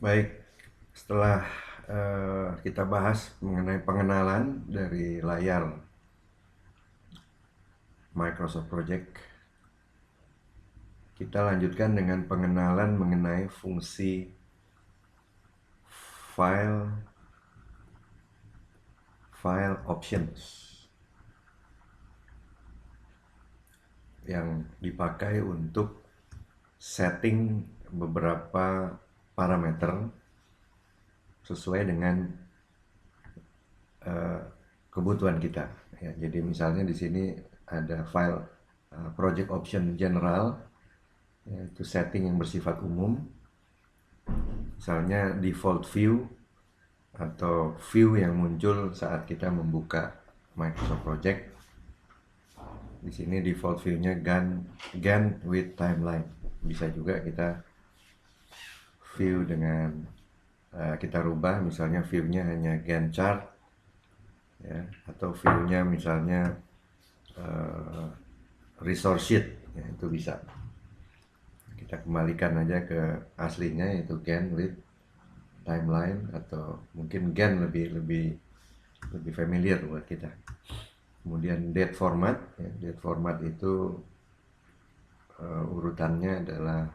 Baik, setelah kita bahas mengenai pengenalan dari layar Microsoft Project, kita lanjutkan dengan pengenalan mengenai fungsi file options yang dipakai untuk setting beberapa parameter sesuai dengan kebutuhan kita. Ya, jadi misalnya di sini ada file project option general, yaitu setting yang bersifat umum, misalnya default view atau view yang muncul saat kita membuka Microsoft Project. Di sini default view-nya Gantt with timeline. Bisa juga kita view dengan kita rubah, misalnya view-nya hanya Gantt chart, ya, atau view-nya misalnya resource sheet, ya, itu bisa. Kita kembalikan aja ke aslinya, yaitu Gantt with timeline, atau mungkin Gantt lebih familiar buat kita. Kemudian date format, ya, date format itu urutannya adalah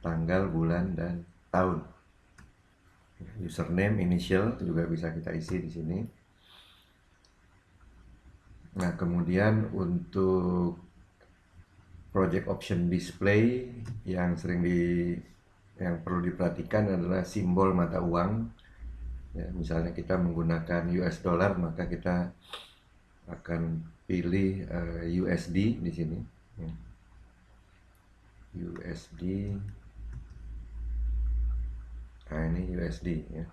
tanggal, bulan, dan tahun. Username, initial juga bisa kita isi di sini. Nah, kemudian untuk project option display yang perlu diperhatikan adalah simbol mata uang. Ya, misalnya kita menggunakan US dollar, maka kita akan pilih USD di sini. Ya. USD. Nah, ini USD, ya.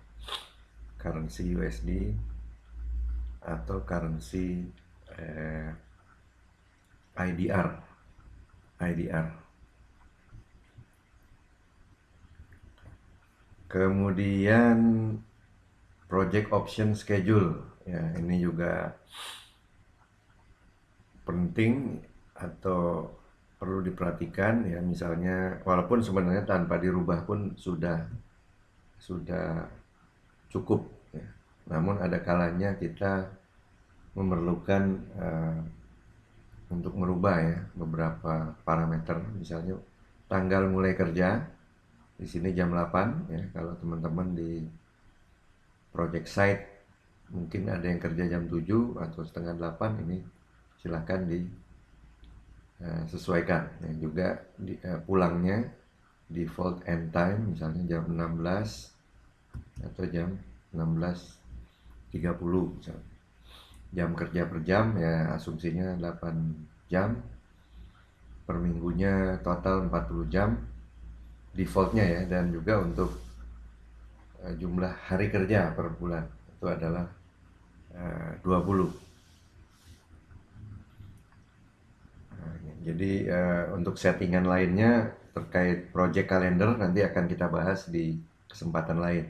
Currency USD atau currency IDR. Kemudian project option schedule, ya, ini juga penting atau perlu diperhatikan, ya. Misalnya walaupun sebenarnya tanpa dirubah pun sudah cukup, ya. Namun ada kalanya kita memerlukan untuk merubah, ya, beberapa parameter. Misalnya tanggal mulai kerja di sini jam 8, ya. Kalau teman-teman di project site mungkin ada yang kerja jam 7 atau setengah 8, ini silahkan disesuaikan, ya. Juga pulangnya default end time misalnya jam 16 atau jam 16.30 misalnya. Jam kerja per jam, ya, asumsinya 8 jam, per minggunya total 40 jam defaultnya, ya. Dan juga untuk jumlah hari kerja per bulan itu adalah 20. Nah, jadi untuk settingan lainnya terkait project calendar nanti akan kita bahas di kesempatan lain.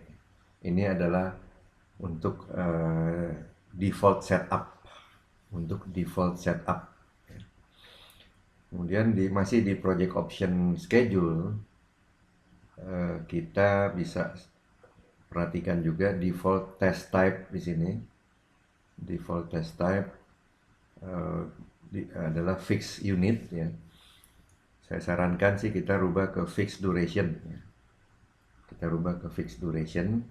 Ini adalah untuk default setup. Kemudian masih di project option schedule, kita bisa perhatikan juga default test type di sini. Default test type adalah fixed unit, ya. Saya sarankan sih kita rubah ke fixed duration, ya. Kita rubah ke fixed duration.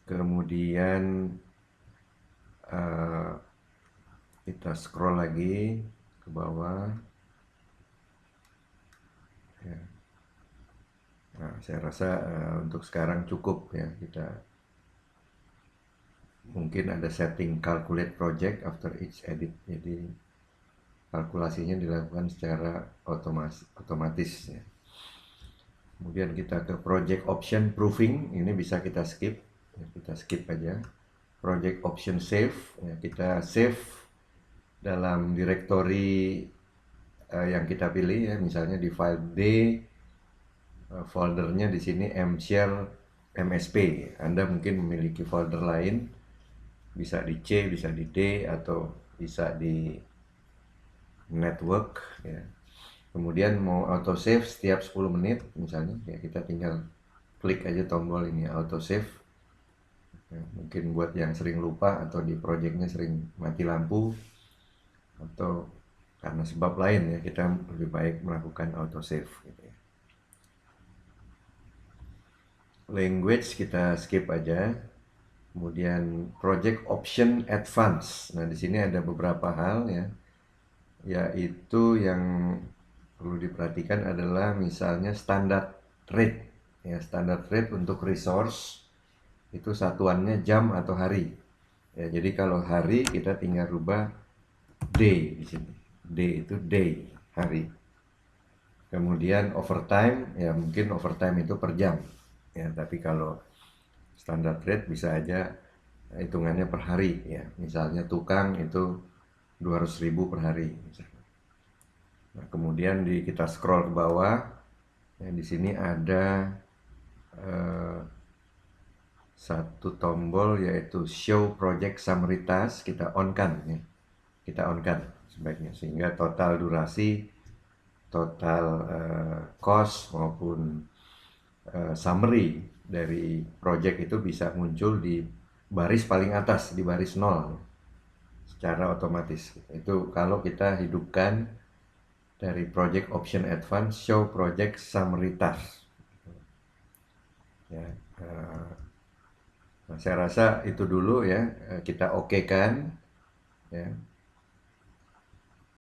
Kemudian kita scroll lagi ke bawah, ya. Nah, saya rasa untuk sekarang cukup, ya. Kita mungkin ada setting calculate project after each edit, jadi kalkulasinya dilakukan secara otomatis, ya. Kemudian kita ke project option proofing, ini bisa kita skip, ya, kita skip aja. Project option save, ya, kita save dalam directory yang kita pilih, ya. Misalnya di file D, foldernya di sini mshare msp. Anda mungkin memiliki folder lain, bisa di C, bisa di D, atau bisa di network, ya. Kemudian mau auto save setiap 10 menit misalnya, ya, kita tinggal klik aja tombol ini auto save. Ya, mungkin buat yang sering lupa atau di projectnya sering mati lampu atau karena sebab lain ya, kita lebih baik melakukan auto save gitu ya. Language kita skip aja. Kemudian project option advance. Nah, di sini ada beberapa hal ya, yaitu yang perlu diperhatikan adalah misalnya standard rate. Ya, standard rate untuk resource itu satuannya jam atau hari. Ya, jadi kalau hari kita tinggal rubah day di sini. Day itu day, hari. Kemudian overtime, ya mungkin overtime itu per jam. Ya, tapi kalau standard rate bisa aja hitungannya per hari ya. Misalnya tukang itu 200.000 per hari misalnya. Nah, kemudian kita scroll ke bawah, ya, di sini ada eh, satu tombol yaitu show project summary task. Kita on kan ya. Kita on kan sebaiknya sehingga total durasi, total cost maupun summary dari project itu bisa muncul di baris paling atas, di baris 0 secara otomatis. Itu kalau kita hidupkan dari project option advance show project summary task ya. Nah, saya rasa itu dulu ya, kita oke kan ya.